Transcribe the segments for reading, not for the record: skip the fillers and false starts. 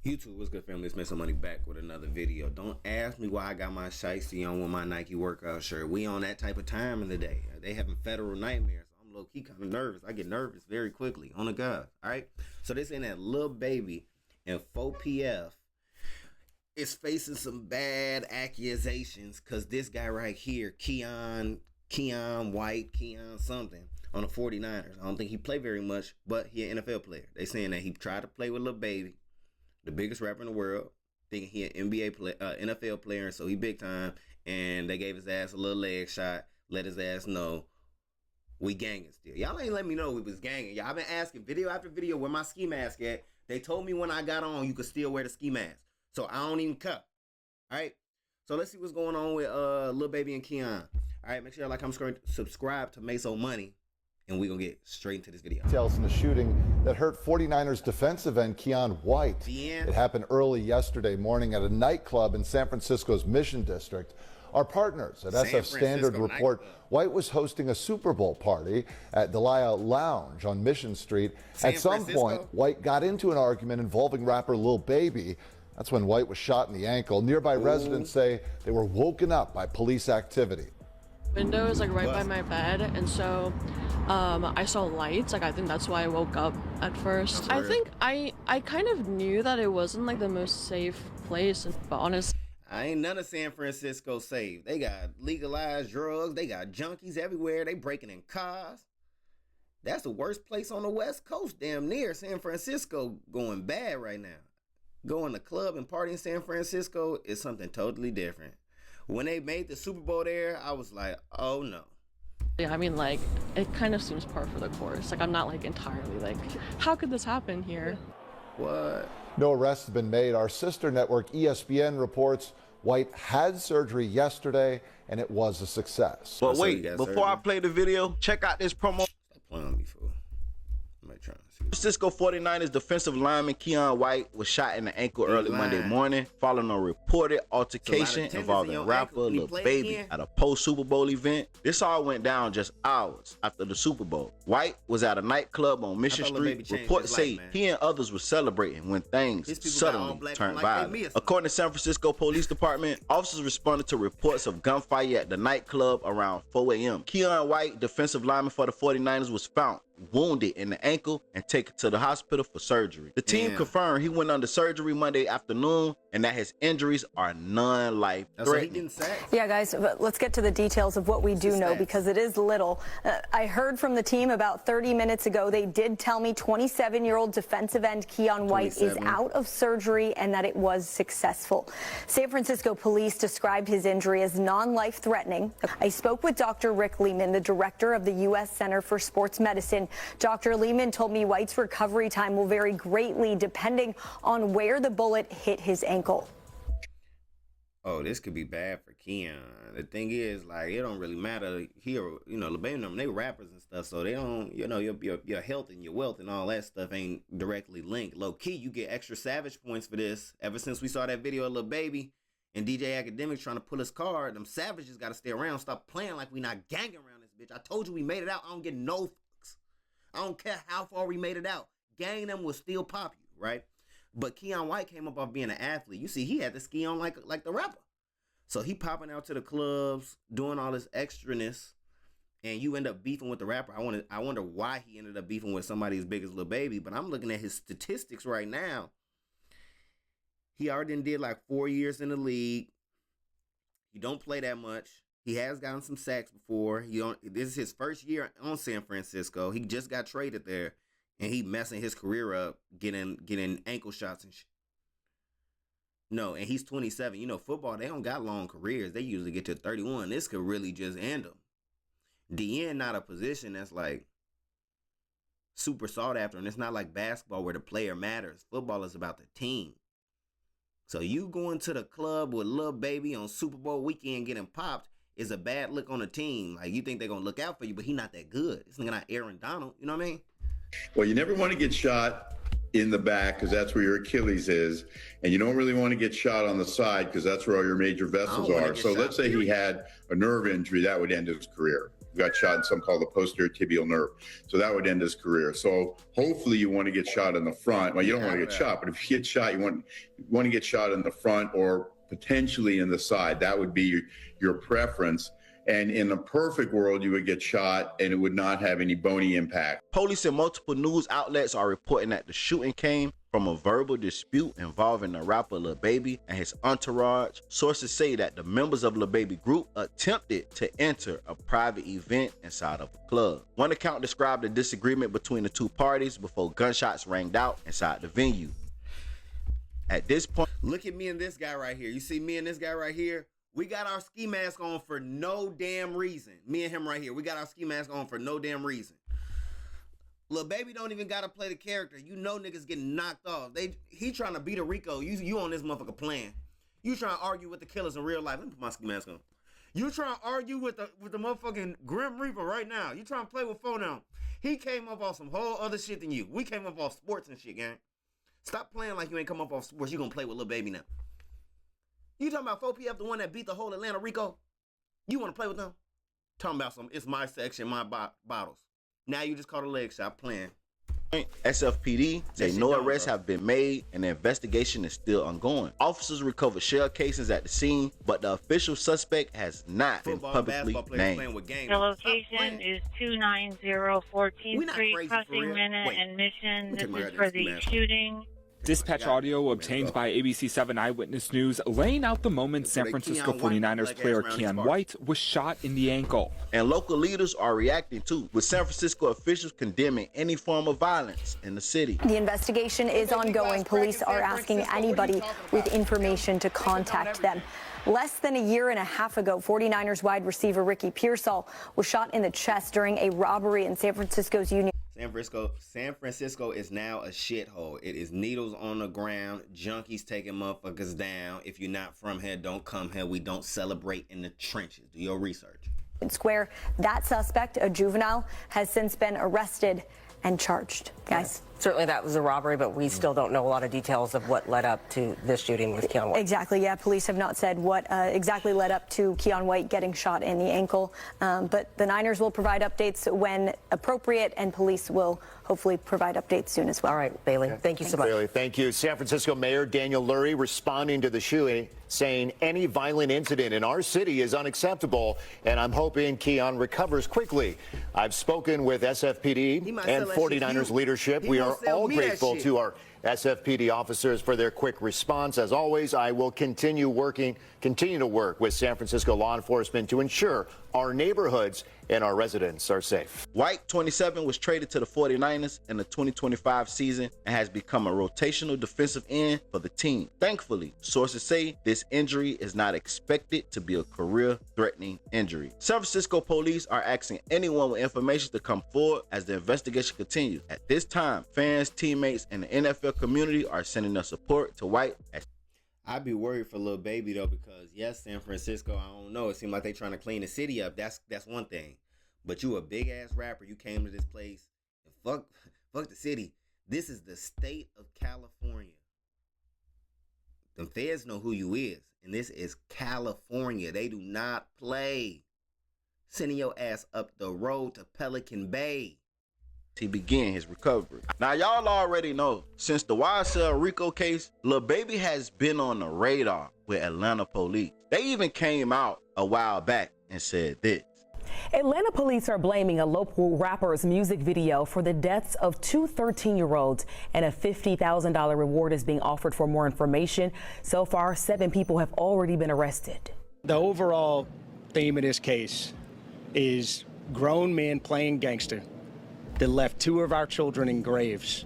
YouTube, what's good, family? It's MasoMoney back with another video. Don't ask me why I got my shiesty on with my Nike workout shirt. We on that type of time in the day. They having federal nightmares. I'm low-key kind of nervous. I get nervous very quickly. On the God. All right? So this in that little baby in 4PF is facing some bad accusations because this guy right here, KEION White, KEION something, on the 49ers. I don't think he played very much, but he an NFL player. They saying that he tried to play with Lil Baby, the biggest rapper in the world, thinking he an NFL player, and so he big time, and they gave his ass a little leg shot, let his ass know we ganging still. Y'all ain't let me know we was ganging. Y'all been asking video after video where my ski mask at. They told me when I got on you could still wear the ski mask, so I don't even cut. All right, so let's see what's going on with Lil Baby and KEION. All right, make sure y'all subscribe to MasoMoney, and we're going to get straight into this video. Details in the shooting that hurt 49ers defensive end KEION White. It happened early yesterday morning at a nightclub in San Francisco's Mission District. Our partners at SF Standard report White was hosting a Super Bowl party at Delia Lounge on Mission Street. At some point, White got into an argument involving rapper Lil Baby. That's when White was shot in the ankle. Nearby residents say they were woken up by police activity. Window is like right by my bed, and so I saw lights. Like I think that's why I woke up at first. I think I kind of knew that it wasn't like the most safe place, but honestly, I ain't none of San Francisco safe. They got legalized drugs. They got junkies everywhere. They breaking in cars. That's the worst place on the West Coast, damn near. San Francisco going bad right now. Going to club and party in San Francisco is something totally different. When they made the Super Bowl there, I was like, oh no. Yeah, I mean, like, it kind of seems par for the course. Like, I'm not like entirely like, how could this happen here? What? No arrests have been made. Our sister network ESPN reports White had surgery yesterday and it was a success. But wait, before I play the video, check out this promo. Stop playing on me, fool. I'm trying to see. Francisco 49ers defensive lineman KEION White was shot in the ankle early Monday morning following a reported altercation involving rapper Lil Baby at a post-Super Bowl event. This all went down just hours after the Super Bowl. White was at a nightclub on Mission Street. Reports say he and others were celebrating when things suddenly turned violent. According to San Francisco Police Department, officers responded to reports of gunfire at the nightclub around 4 a.m. KEION White, defensive lineman for the 49ers, was found wounded in the ankle and taken to the hospital for surgery. The team confirmed he went under surgery Monday afternoon and that his injuries are non-life threatening. Yeah, guys, but let's get to the details of what we do know because it is little. I heard from the team about 30 minutes ago. They did tell me 27-year-old defensive end KEION White is out of surgery and that it was successful. San Francisco police described his injury as non-life threatening. I spoke with Dr. Rick Lehman, the director of the U.S. Center for Sports Medicine. Dr. Lehman told me White's recovery time will vary greatly depending on where the bullet hit his ankle. Oh, this could be bad for KEION. The thing is, like, it don't really matter here. You know, Lil Baby and them, they rappers and stuff, so they don't, you know, your health and your wealth and all that stuff ain't directly linked. Low key, you get extra savage points for this. Ever since we saw that video of Lil Baby and DJ Academics trying to pull his card, them savages got to stay around. Stop playing like we not ganging around this bitch. I told you we made it out. I don't get no fucks. I don't care how far we made it out. Gang them will still pop you, right? But KEION White came up off being an athlete. You see, he had to ski on like the rapper. So he popping out to the clubs, doing all this extraness, and you end up beefing with the rapper. I wonder why he ended up beefing with somebody as big as Lil Baby. But I'm looking at his statistics right now. He already did like 4 years in the league. He don't play that much. He has gotten some sacks before. This is his first year on San Francisco. He just got traded there, and he messing his career up, getting ankle shots and shit. No, and he's 27. You know, football, they don't got long careers. They usually get to 31. This could really just end them. DN not a position that's like super sought after, and it's not like basketball where the player matters. Football is about the team. So you going to the club with Lil Baby on Super Bowl weekend getting popped is a bad look on the team. Like, you think they're going to look out for you, but he not that good. This nigga not Aaron Donald. You know what I mean? Well, you never want to get shot in the back because that's where your Achilles is. And you don't really want to get shot on the side because that's where all your major vessels are. So let's say he had a nerve injury, that would end his career. got shot in something called the posterior tibial nerve. So that would end his career. So hopefully you want to get shot in the front. Well, you don't want to get shot, but if you get shot, you want to get shot in the front or potentially in the side. That would be your preference. And in a perfect world, you would get shot and it would not have any bony impact. Police and multiple news outlets are reporting that the shooting came from a verbal dispute involving the rapper Lil Baby and his entourage. Sources say that the members of Lil Baby group attempted to enter a private event inside of a club. One account described a disagreement between the two parties before gunshots rang out inside the venue. At this point, look at me and this guy right here. You see me and this guy right here? We got our ski mask on for no damn reason. Me and him right here. We got our ski mask on for no damn reason. Lil Baby don't even gotta play the character. You know niggas getting knocked off. He trying to beat a RICO. You on this motherfucker playing. You trying to argue with the killers in real life. Let me put my ski mask on. You trying to argue with the motherfucking Grim Reaper right now. You trying to play with 4 now. He came up off some whole other shit than you. We came up off sports and shit, gang. Stop playing like you ain't come up off sports. You gonna play with Lil Baby now. You talking about 4PF, the one that beat the whole Atlanta RICO? You want to play with them? Talking about it's my section, my bottles. Now you just caught a leg shot playing. SFPD say no arrests have been made and the investigation is still ongoing. Officers recovered shell casings at the scene, but the official suspect has not been publicly named. The location is 290 14th Street, Cushing, Minute, and Mission. This is for the shooting. Dispatch audio obtained by ABC 7 Eyewitness News laying out the moment San Francisco 49ers player KEION White was shot in the ankle. And local leaders are reacting too, with San Francisco officials condemning any form of violence in the city. The investigation is ongoing. Police are asking anybody with information to contact them. Less than a year and a half ago, 49ers wide receiver Ricky Pearsall was shot in the chest during a robbery in San Francisco's Union. San Francisco is now a shithole. It is needles on the ground, junkies taking motherfuckers down. If you're not from here, don't come here. We don't celebrate in the trenches. Do your research. Square, that suspect, a juvenile, has since been arrested and charged. Guys? Certainly that was a robbery, but we still don't know a lot of details of what led up to this shooting with KEION White. Exactly, yeah. Police have not said what exactly led up to KEION White getting shot in the ankle. But the Niners will provide updates when appropriate, and police will hopefully provide updates soon as well. All right, Bailey. Thank you so much. Bailey, thank you. San Francisco Mayor Daniel Lurie responding to the shooting, saying any violent incident in our city is unacceptable, and I'm hoping KEION recovers quickly. I've spoken with SFPD and 49ers leadership. We are all grateful to our SFPD officers for their quick response. As always, I will continue to work with San Francisco law enforcement to ensure our neighborhoods and our residents are safe. White, 27, was traded to the 49ers in the 2025 season and has become a rotational defensive end for the team. Thankfully, sources say this injury is not expected to be a career-threatening injury. San Francisco police are asking anyone with information to come forward as the investigation continues. At this time, fans, teammates, and the NFL community are sending their support to White. I'd be worried for Lil Baby though, because yes, San Francisco, I don't know. It seems like they trying to clean the city up. That's one thing. But you a big ass rapper. You came to this place and fuck the city. This is the state of California. The feds know who you is, and this is California. They do not play. Sending your ass up the road to Pelican Bay. He began his recovery. Now, y'all already know, since the YSL RICO case, Lil Baby has been on the radar with Atlanta police. They even came out a while back and said this. Atlanta police are blaming a local rapper's music video for the deaths of 2 13-year-olds, and a $50,000 reward is being offered for more information. So far, 7 people have already been arrested. The overall theme of this case is grown men playing gangster that left 2 of our children in graves.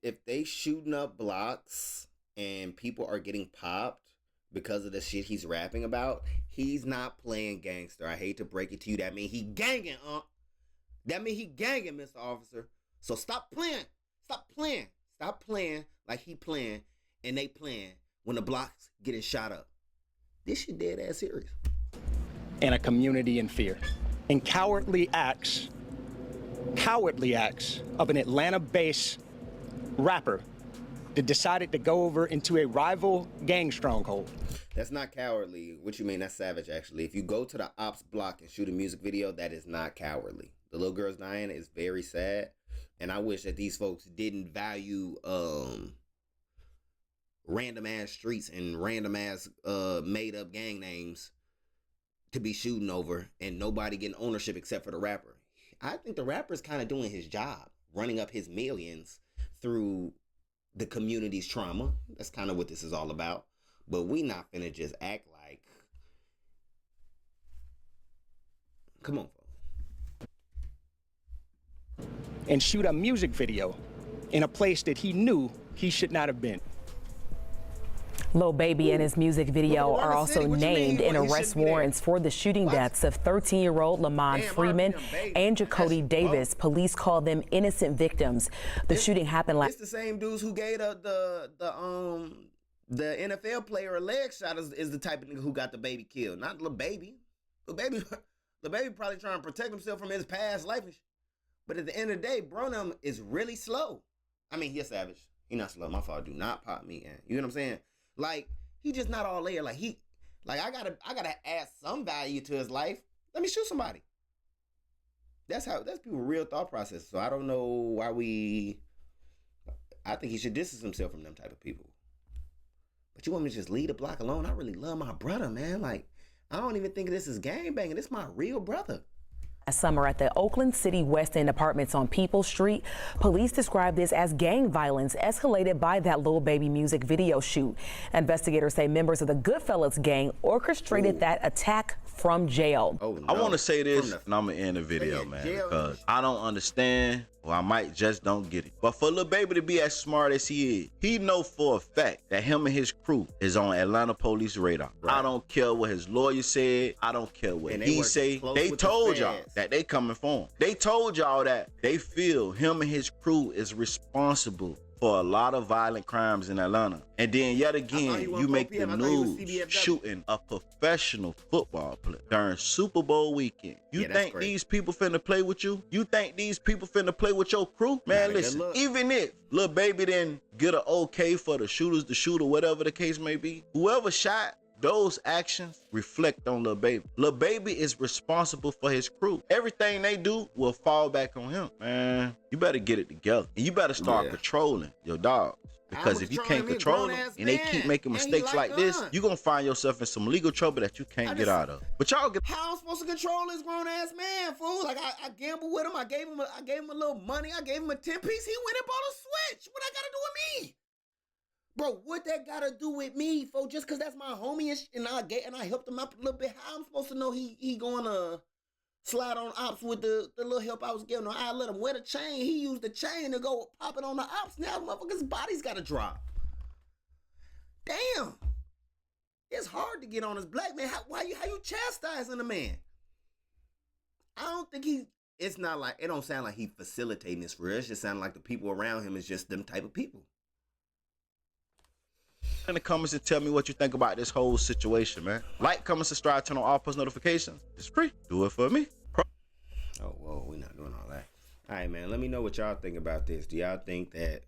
If they shooting up blocks and people are getting popped because of the shit he's rapping about, he's not playing gangster. I hate to break it to you. That mean he ganging, That mean he ganging, Mr. Officer. So stop playing. Stop playing. Stop playing like he playing and they playing when the blocks getting shot up. This shit dead ass serious. And a community in fear. And cowardly acts of an Atlanta-based rapper that decided to go over into a rival gang stronghold. That's not cowardly. What you mean? That's savage, actually. If you go to the ops block and shoot a music video, that is not cowardly. The little girl's dying is very sad, and I wish that these folks didn't value random ass streets and random ass made up gang names to be shooting over and nobody getting ownership except for the rapper. I think the rapper's kind of doing his job, running up his millions through the community's trauma. That's kind of what this is all about. But we not finna just act like, come on, folks. And shoot a music video in a place that he knew he should not have been. Lil Baby and his music video are also named in arrest warrants for the shooting deaths of 13-year-old Lamont Freeman and Jacody Davis. Police call them innocent victims. The shooting happened last. It's the same dudes who gave the NFL player a leg shot is the type of nigga who got the baby killed, not Lil Baby. Lil Baby probably trying to protect himself from his past life. But at the end of the day, Bronum is really slow. I mean, he's savage. He not slow. My father do not pop me in. You know what I'm saying? Like, he just not all there. Like, I gotta add some value to his life. Let me shoot somebody. That's people's real thought process. So I don't know why I think he should distance himself from them type of people. But you want me to just leave the block alone? I really love my brother, man. Like, I don't even think this is gangbanging. This is my real brother. Last summer at the Oakland City West End apartments on Peoples Street, police described this as gang violence escalated by that Lil Baby music video shoot. Investigators say members of the Goodfellas gang orchestrated that attack from jail. Oh, no. I want to say this, and I'm going to end the video, man, because I don't understand, or I might just don't get it. But for Lil Baby to be as smart as he is, he know for a fact that him and his crew is on Atlanta police radar. Right. I don't care what his lawyer said. I don't care what he say. They told y'all that they coming for him. They told y'all that they feel him and his crew is responsible for a lot of violent crimes in Atlanta. And then yet again, you make the news shooting a professional football player during Super Bowl weekend. You think these people finna play with you? You think these people finna play with your crew? Man, listen, even if Lil Baby didn't get an okay for the shooters to shoot or whatever the case may be, whoever shot, those actions reflect on Lil Baby. Lil Baby is responsible for his crew. Everything they do will fall back on him. Man, you better get it together. And you better start controlling your dogs. Because if you can't control them and they keep making mistakes like this, you're going to find yourself in some legal trouble that you can't get out of. But y'all get... How I'm supposed to control this grown-ass man, fool? Like, I gambled with him. I gave him a little money. I gave him a 10-piece. He went and bought a Switch. What that got to do with me? Bro, what that gotta do with me, folks? Just cause that's my homie and I helped him out a little bit. How I'm supposed to know he gonna slide on ops with the little help I was giving him? I let him wear the chain. He used the chain to go pop it on the ops. Now motherfucker's body's gotta drop. Damn. It's hard to get on this black man. How you chastising a man? I don't think it don't sound like he facilitating this for real. It just sound like the people around him is just them type of people. In the comments and tell me what you think about this whole situation, man. Like, comment, subscribe, turn on all post notifications. It's free. Do it for me. Oh, whoa, we're not doing all that. All right, man, let me know what y'all think about this. Do y'all think that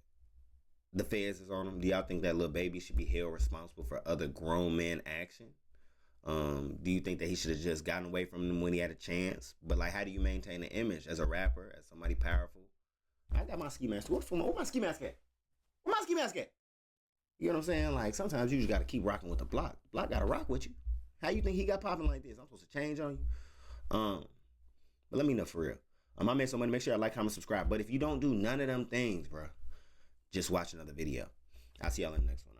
the feds is on him? Do y'all think that Lil Baby should be held responsible for other grown men action? Do you think that he should have just gotten away from them when he had a chance? But, like, how do you maintain an image as a rapper, as somebody powerful? I got my ski mask. Where my ski mask at? Where my ski mask at? You know what I'm saying? Like, sometimes you just got to keep rocking with the block. Block got to rock with you. How you think he got popping like this? I'm supposed to change on you? But let me know for real. I MasoMoney. Make sure y'all like, comment, subscribe. But if you don't do none of them things, bro, just watch another video. I'll see y'all in the next one.